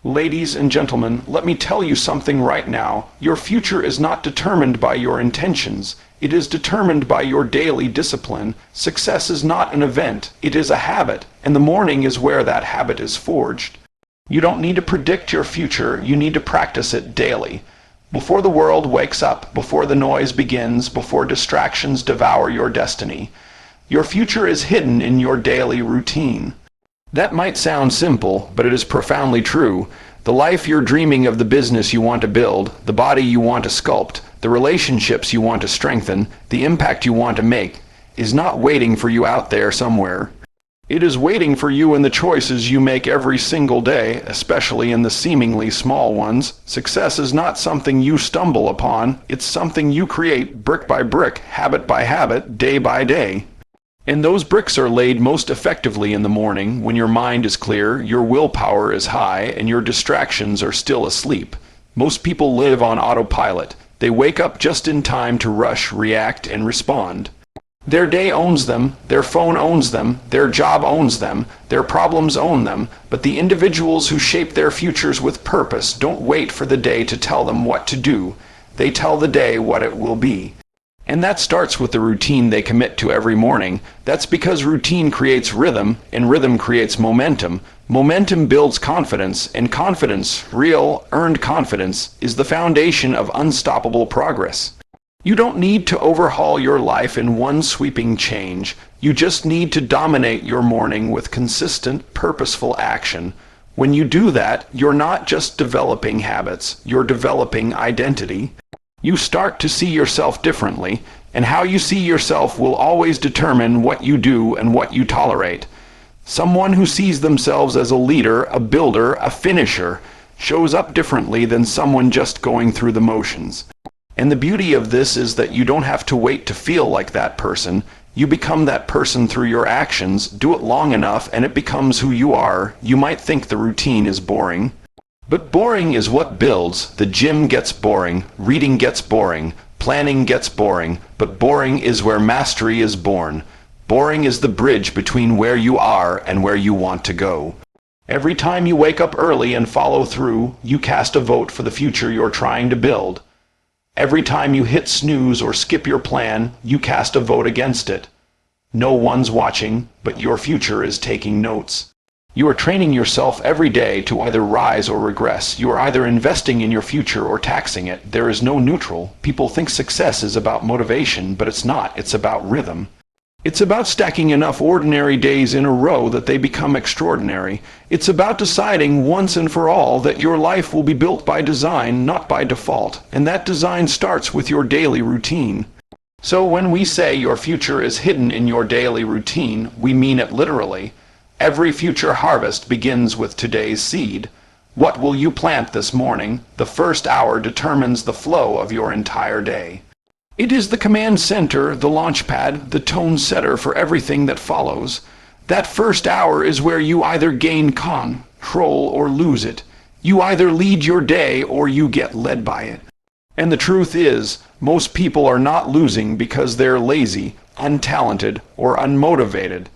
Ladies and gentlemen, let me tell you something right now. Your future is not determined by your intentions. It is determined by your daily discipline. Success is not an event. It is a habit, and the morning is where that habit is forged. You don't need to predict your future. You need to practice it daily. Before the world wakes up, before the noise begins, before distractions devour your destiny. Your future is hidden in your daily routine. That might sound simple, but it is profoundly true. The life you're dreaming of, the business you want to build, the body you want to sculpt, the relationships you want to strengthen, the impact you want to make, is not waiting for you out there somewhere. It is waiting for you in the choices you make every single day, especially in the seemingly small ones. Success is not something you stumble upon. It's something you create brick by brick, habit by habit, day by day. And those bricks are laid most effectively in the morning, when your mind is clear, your willpower is high, and your distractions are still asleep. Most people live on autopilot. They wake up just in time to rush, react, and respond. Their day owns them, their phone owns them, their job owns them, their problems own them, but the individuals who shape their futures with purpose don't wait for the day to tell them what to do. They tell the day what it will be. And that starts with the routine they commit to every morning. That's because routine creates rhythm, and rhythm creates momentum. Momentum builds confidence, and confidence, real, earned confidence, is the foundation of unstoppable progress. You don't need to overhaul your life in one sweeping change. You just need to dominate your morning with consistent, purposeful action. When you do that, you're not just developing habits, you're developing identity. You start to see yourself differently, and how you see yourself will always determine what you do and what you tolerate. Someone who sees themselves as a leader, a builder, a finisher, shows up differently than someone just going through the motions. And the beauty of this is that you don't have to wait to feel like that person. You become that person through your actions. Do it long enough and it becomes who you are. You might think the routine is boring. But boring is what builds. The gym gets boring, reading gets boring, planning gets boring, but boring is where mastery is born. Boring is the bridge between where you are and where you want to go. Every time you wake up early and follow through, you cast a vote for the future you're trying to build. Every time you hit snooze or skip your plan, you cast a vote against it. No one's watching, but your future is taking notes. You are training yourself every day to either rise or regress. You are either investing in your future or taxing it. There is no neutral. People think success is about motivation, but it's not. It's about rhythm. It's about stacking enough ordinary days in a row that they become extraordinary. It's about deciding once and for all that your life will be built by design, not by default. And that design starts with your daily routine. So when we say your future is hidden in your daily routine, we mean it literally. Every future harvest begins with today's seed. What will you plant this morning? The first hour determines the flow of your entire day. It is the command center, the launch pad, the tone setter for everything that follows. That first hour is where you either gain control or lose it. You either lead your day or you get led by it. And the truth is, most people are not losing because they're lazy, untalented, or unmotivated.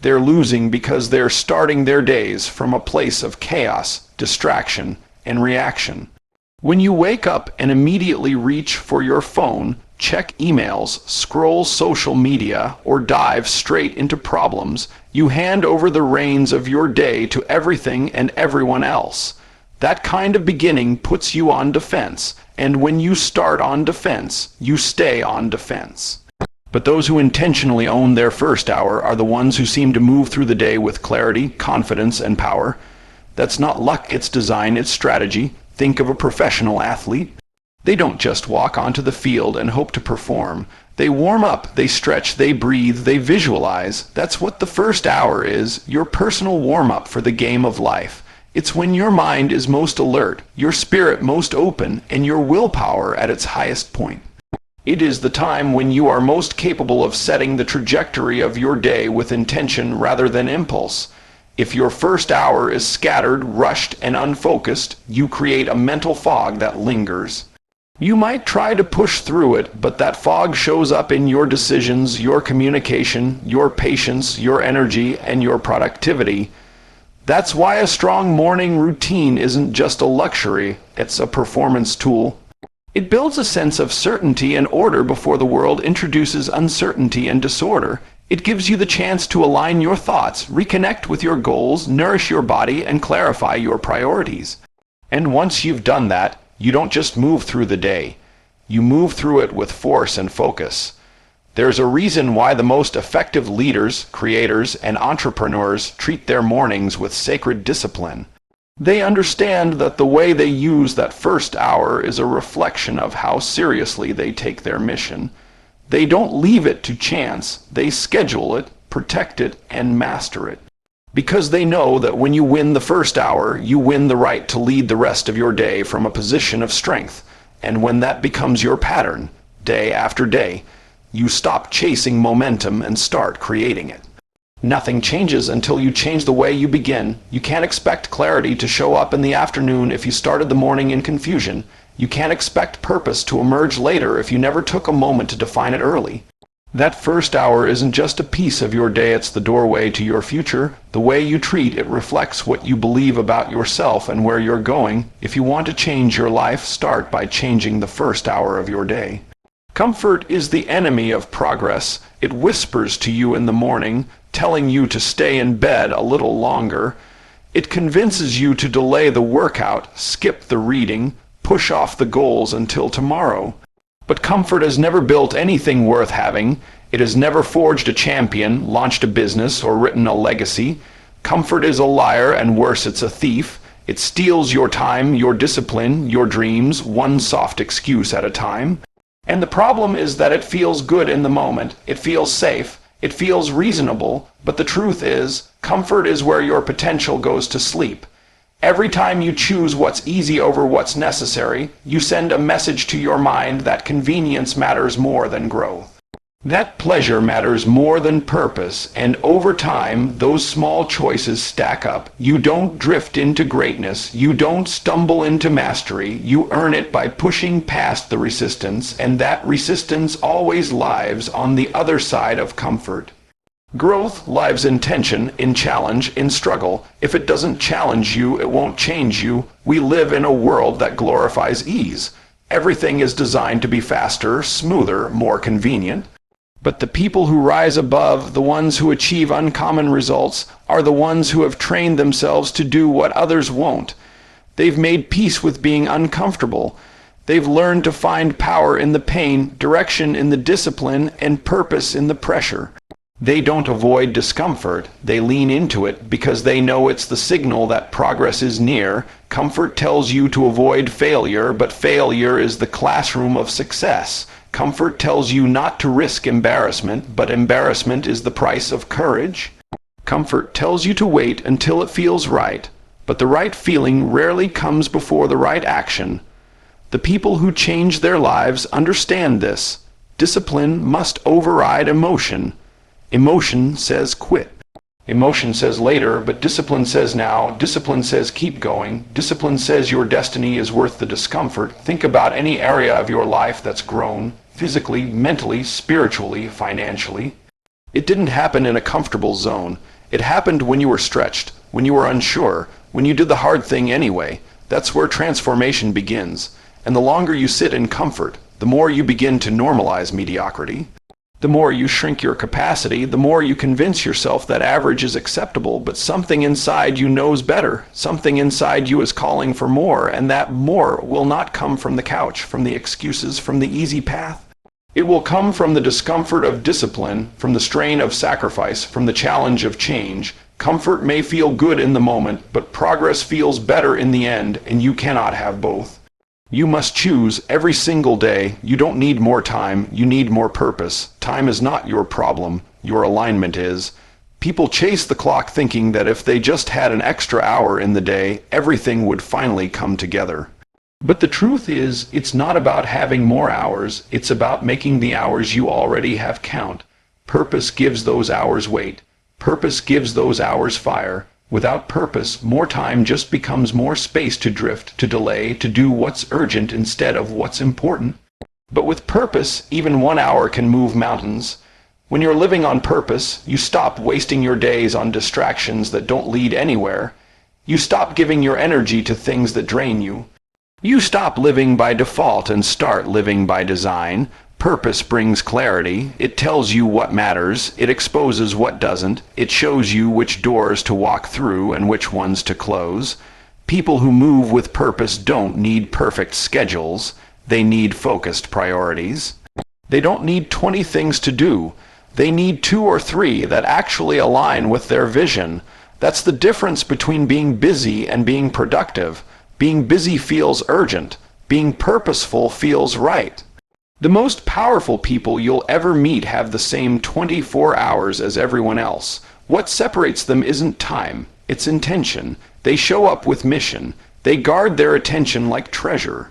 They're losing because they're starting their days from a place of chaos, distraction, and reaction. When you wake up and immediately reach for your phone, check emails, scroll social media, or dive straight into problems, you hand over the reins of your day to everything and everyone else. That kind of beginning puts you on defense, and when you start on defense, you stay on defense. But those who intentionally own their first hour are the ones who seem to move through the day with clarity, confidence, and power. That's not luck, it's design, it's strategy. Think of a professional athlete. They don't just walk onto the field and hope to perform. They warm up, they stretch, they breathe, they visualize. That's what the first hour is, your personal warm-up for the game of life. It's when your mind is most alert, your spirit most open, and your willpower at its highest point. It is the time when you are most capable of setting the trajectory of your day with intention rather than impulse. If your first hour is scattered, rushed, and unfocused, you create a mental fog that lingers. You might try to push through it, but that fog shows up in your decisions, your communication, your patience, your energy, and your productivity. That's why a strong morning routine isn't just a luxury, it's a performance tool. It builds a sense of certainty and order before the world introduces uncertainty and disorder. It gives you the chance to align your thoughts, reconnect with your goals, nourish your body, and clarify your priorities. And once you've done that, you don't just move through the day. You move through it with force and focus. There's a reason why the most effective leaders, creators, and entrepreneurs treat their mornings with sacred discipline. They understand that the way they use that first hour is a reflection of how seriously they take their mission. They don't leave it to chance. They schedule it, protect it, and master it. Because they know that when you win the first hour, you win the right to lead the rest of your day from a position of strength. And when that becomes your pattern, day after day, you stop chasing momentum and start creating it. Nothing changes until you change the way you begin. You can't expect clarity to show up in the afternoon if you started the morning in confusion. You can't expect purpose to emerge later if you never took a moment to define it early. That first hour isn't just a piece of your day, it's the doorway to your future. The way you treat it reflects what you believe about yourself and where you're going. If you want to change your life, start by changing the first hour of your day. Comfort is the enemy of progress. It whispers to you in the morning, telling you to stay in bed a little longer. It convinces you to delay the workout, skip the reading, push off the goals until tomorrow. But comfort has never built anything worth having. It has never forged a champion, launched a business, or written a legacy. Comfort is a liar, and worse, it's a thief. It steals your time, your discipline, your dreams, one soft excuse at a time. And the problem is that it feels good in the moment. It feels safe. It feels reasonable. But the truth is, comfort is where your potential goes to sleep. Every time you choose what's easy over what's necessary, you send a message to your mind that convenience matters more than growth. That pleasure matters more than purpose, and over time, those small choices stack up. You don't drift into greatness. You don't stumble into mastery. You earn it by pushing past the resistance, and that resistance always lives on the other side of comfort. Growth lives in tension, in challenge, in struggle. If it doesn't challenge you, it won't change you. We live in a world that glorifies ease. Everything is designed to be faster, smoother, more convenient. But the people who rise above, the ones who achieve uncommon results, are the ones who have trained themselves to do what others won't. They've made peace with being uncomfortable. They've learned to find power in the pain, direction in the discipline, and purpose in the pressure. They don't avoid discomfort, they lean into it because they know it's the signal that progress is near. Comfort tells you to avoid failure, but failure is the classroom of success. Comfort tells you not to risk embarrassment, but embarrassment is the price of courage. Comfort tells you to wait until it feels right, but the right feeling rarely comes before the right action. The people who change their lives understand this. Discipline must override emotion. Emotion says quit. Emotion says later, but discipline says now. Discipline says keep going. Discipline says your destiny is worth the discomfort. Think about any area of your life that's grown, physically, mentally, spiritually, financially. It didn't happen in a comfortable zone. It happened when you were stretched, when you were unsure, when you did the hard thing anyway. That's where transformation begins. And the longer you sit in comfort, the more you begin to normalize mediocrity. The more you shrink your capacity, the more you convince yourself that average is acceptable, but something inside you knows better. Something inside you is calling for more, and that more will not come from the couch, from the excuses, from the easy path. It will come from the discomfort of discipline, from the strain of sacrifice, from the challenge of change. Comfort may feel good in the moment, but progress feels better in the end, and you cannot have both. You must choose every single day. You don't need more time, you need more purpose. Time is not your problem, your alignment is. People chase the clock thinking that if they just had an extra hour in the day, everything would finally come together. But the truth is, it's not about having more hours, it's about making the hours you already have count. Purpose gives those hours weight. Purpose gives those hours fire. Without purpose, more time just becomes more space to drift, to delay, to do what's urgent instead of what's important. But with purpose, even 1 hour can move mountains. When you're living on purpose, you stop wasting your days on distractions that don't lead anywhere. You stop giving your energy to things that drain you. You stop living by default and start living by design. Purpose brings clarity. It tells you what matters. It exposes what doesn't. It shows you which doors to walk through and which ones to close. People who move with purpose don't need perfect schedules. They need focused priorities. They don't need 20 things to do. They need 2 or 3 that actually align with their vision. That's the difference between being busy and being productive. Being busy feels urgent. Being purposeful feels right. The most powerful people you'll ever meet have the same 24 hours as everyone else. What separates them isn't time, it's intention. They show up with mission. They guard their attention like treasure.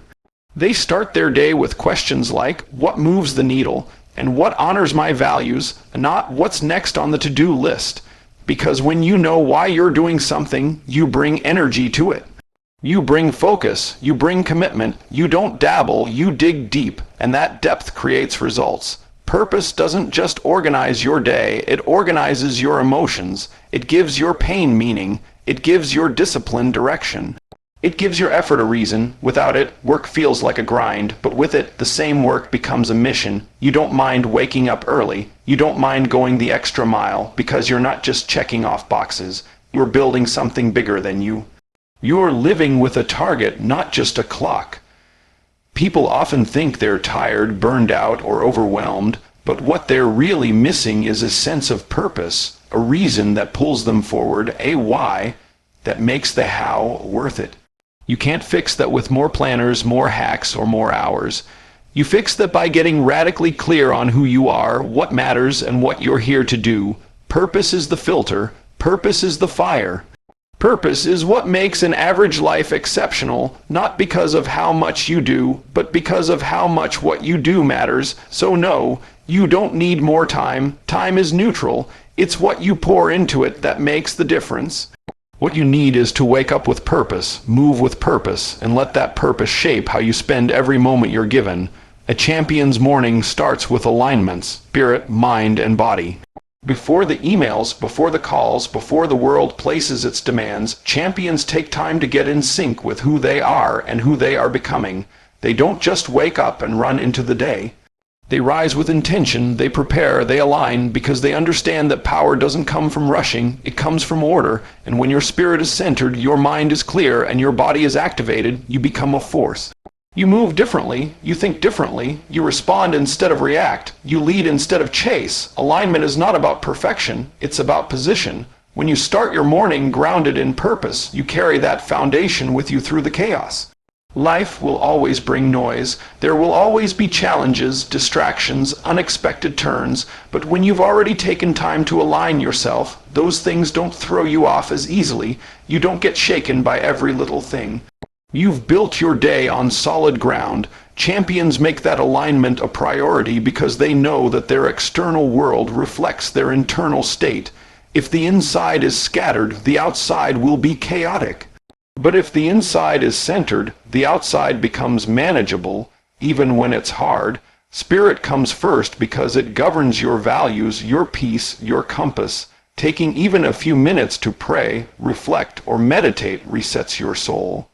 They start their day with questions like, what moves the needle, and what honors my values, and not what's next on the to-do list. Because when you know why you're doing something, you bring energy to it. You bring focus, you bring commitment, you don't dabble, you dig deep, and that depth creates results. Purpose doesn't just organize your day, it organizes your emotions. It gives your pain meaning. It gives your discipline direction. It gives your effort a reason. Without it, work feels like a grind, but with it, the same work becomes a mission. You don't mind waking up early. You don't mind going the extra mile, because you're not just checking off boxes. You're building something bigger than you. You're living with a target, not just a clock. People often think they're tired, burned out, or overwhelmed, but what they're really missing is a sense of purpose, a reason that pulls them forward, a why that makes the how worth it. You can't fix that with more planners, more hacks, or more hours. You fix that by getting radically clear on who you are, what matters, and what you're here to do. Purpose is the filter. Purpose is the fire. Purpose is what makes an average life exceptional, not because of how much you do, but because of how much what you do matters. So no, you don't need more time. Time is neutral. It's what you pour into it that makes the difference. What you need is to wake up with purpose, move with purpose, and let that purpose shape how you spend every moment you're given. A champion's morning starts with alignments, spirit, mind, and body. Before the emails, before the calls, before the world places its demands, champions take time to get in sync with who they are and who they are becoming. They don't just wake up and run into the day. They rise with intention, they prepare, they align, because they understand that power doesn't come from rushing, it comes from order. And when your spirit is centered, your mind is clear, and your body is activated, you become a force. You move differently, you think differently, you respond instead of react, you lead instead of chase. Alignment is not about perfection, it's about position. When you start your morning grounded in purpose, you carry that foundation with you through the chaos. Life will always bring noise. There will always be challenges, distractions, unexpected turns, but when you've already taken time to align yourself, those things don't throw you off as easily. You don't get shaken by every little thing. You've built your day on solid ground. Champions make that alignment a priority because they know that their external world reflects their internal state. If the inside is scattered, the outside will be chaotic. But if the inside is centered, the outside becomes manageable, even when it's hard. Spirit comes first because it governs your values, your peace, your compass. Taking even a few minutes to pray, reflect, or meditate resets your soul.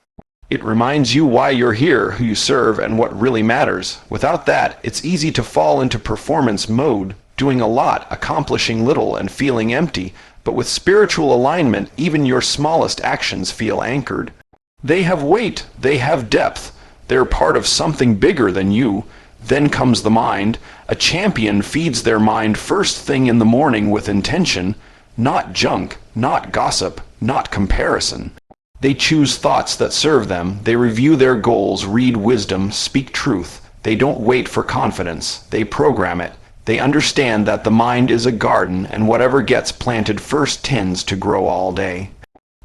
It reminds you why you're here, who you serve, and what really matters. Without that, it's easy to fall into performance mode, doing a lot, accomplishing little, and feeling empty. But with spiritual alignment, even your smallest actions feel anchored. They have weight, they have depth, they're part of something bigger than you. Then comes the mind. A champion feeds their mind first thing in the morning with intention, not junk, not gossip, not comparison. They choose thoughts that serve them, they review their goals, read wisdom, speak truth. They don't wait for confidence, they program it. They understand that the mind is a garden, and whatever gets planted first tends to grow all day.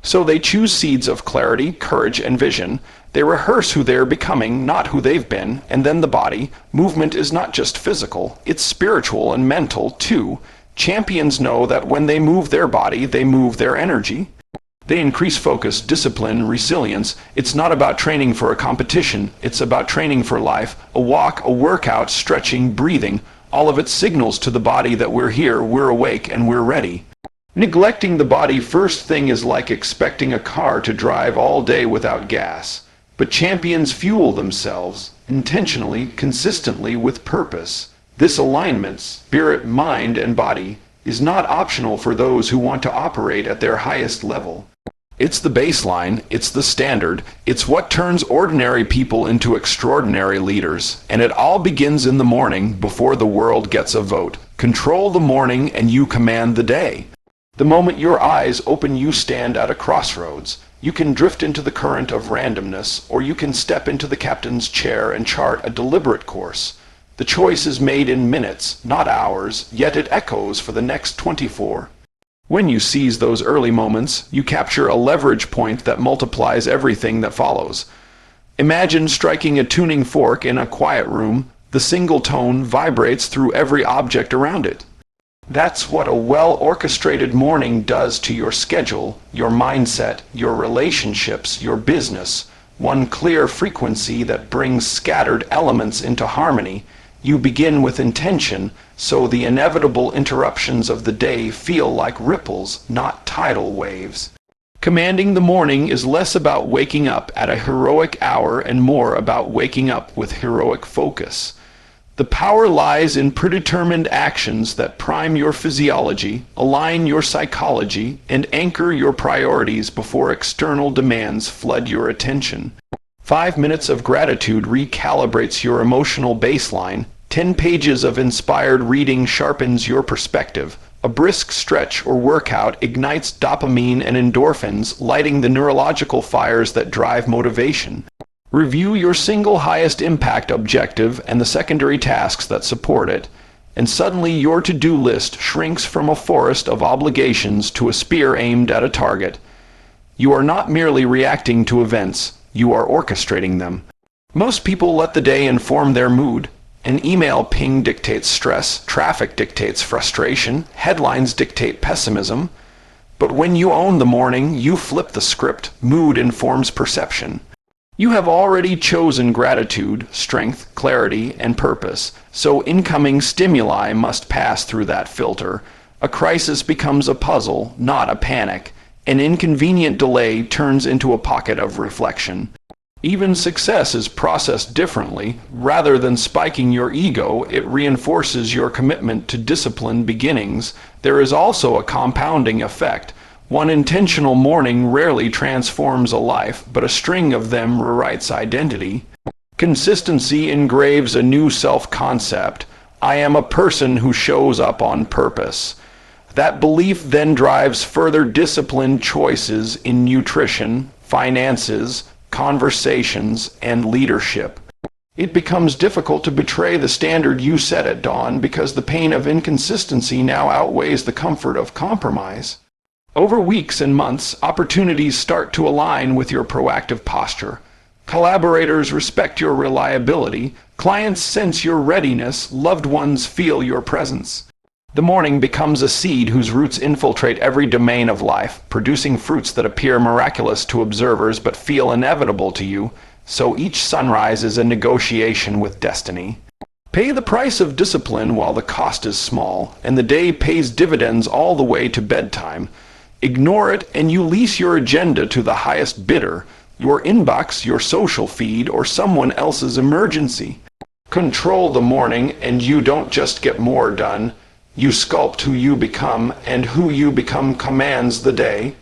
So they choose seeds of clarity, courage, and vision. They rehearse who they're becoming, not who they've been. And then the body. Movement is not just physical, it's spiritual and mental, too. Champions know that when they move their body, they move their energy. They increase focus, discipline, resilience. It's not about training for a competition, it's about training for life. A walk, a workout, stretching, breathing. All of it signals to the body that we're here, we're awake, and we're ready. Neglecting the body first thing is like expecting a car to drive all day without gas. But champions fuel themselves, intentionally, consistently, with purpose. This alignment, spirit, mind, and body, is not optional for those who want to operate at their highest level. It's the baseline, it's the standard, it's what turns ordinary people into extraordinary leaders. And it all begins in the morning before the world gets a vote. Control the morning and you command the day. The moment your eyes open, you stand at a crossroads. You can drift into the current of randomness, or you can step into the captain's chair and chart a deliberate course. The choice is made in minutes, not hours, yet it echoes for the next 24. When you seize those early moments, you capture a leverage point that multiplies everything that follows. Imagine striking a tuning fork in a quiet room. The single tone vibrates through every object around it. That's what a well-orchestrated morning does to your schedule, your mindset, your relationships, your business. One clear frequency that brings scattered elements into harmony. You begin with intention, so the inevitable interruptions of the day feel like ripples, not tidal waves. Commanding the morning is less about waking up at a heroic hour and more about waking up with heroic focus. The power lies in predetermined actions that prime your physiology, align your psychology, and anchor your priorities before external demands flood your attention. 5 minutes of gratitude recalibrates your emotional baseline. 10 pages of inspired reading sharpens your perspective. A brisk stretch or workout ignites dopamine and endorphins, lighting the neurological fires that drive motivation. Review your single highest impact objective and the secondary tasks that support it, and suddenly your to-do list shrinks from a forest of obligations to a spear aimed at a target. You are not merely reacting to events, you are orchestrating them. Most people let the day inform their mood. An email ping dictates stress, traffic dictates frustration, headlines dictate pessimism. But when you own the morning, you flip the script. Mood informs perception. You have already chosen gratitude, strength, clarity, and purpose, so incoming stimuli must pass through that filter. A crisis becomes a puzzle, not a panic. An inconvenient delay turns into a pocket of reflection. Even success is processed differently. Rather than spiking your ego, it reinforces your commitment to disciplined beginnings. There is also a compounding effect. One intentional morning rarely transforms a life, but a string of them rewrites identity. Consistency engraves a new self-concept. I am a person who shows up on purpose. That belief then drives further disciplined choices in nutrition, finances, conversations, and leadership. It becomes difficult to betray the standard you set at dawn because the pain of inconsistency now outweighs the comfort of compromise. Over weeks and months, opportunities start to align with your proactive posture. Collaborators respect your reliability, clients sense your readiness, loved ones feel your presence. The morning becomes a seed whose roots infiltrate every domain of life, producing fruits that appear miraculous to observers but feel inevitable to you, so each sunrise is a negotiation with destiny. Pay the price of discipline while the cost is small, and the day pays dividends all the way to bedtime. Ignore it and you lease your agenda to the highest bidder, your inbox, your social feed, or someone else's emergency. Control the morning and you don't just get more done. You sculpt who you become, and who you become commands the day.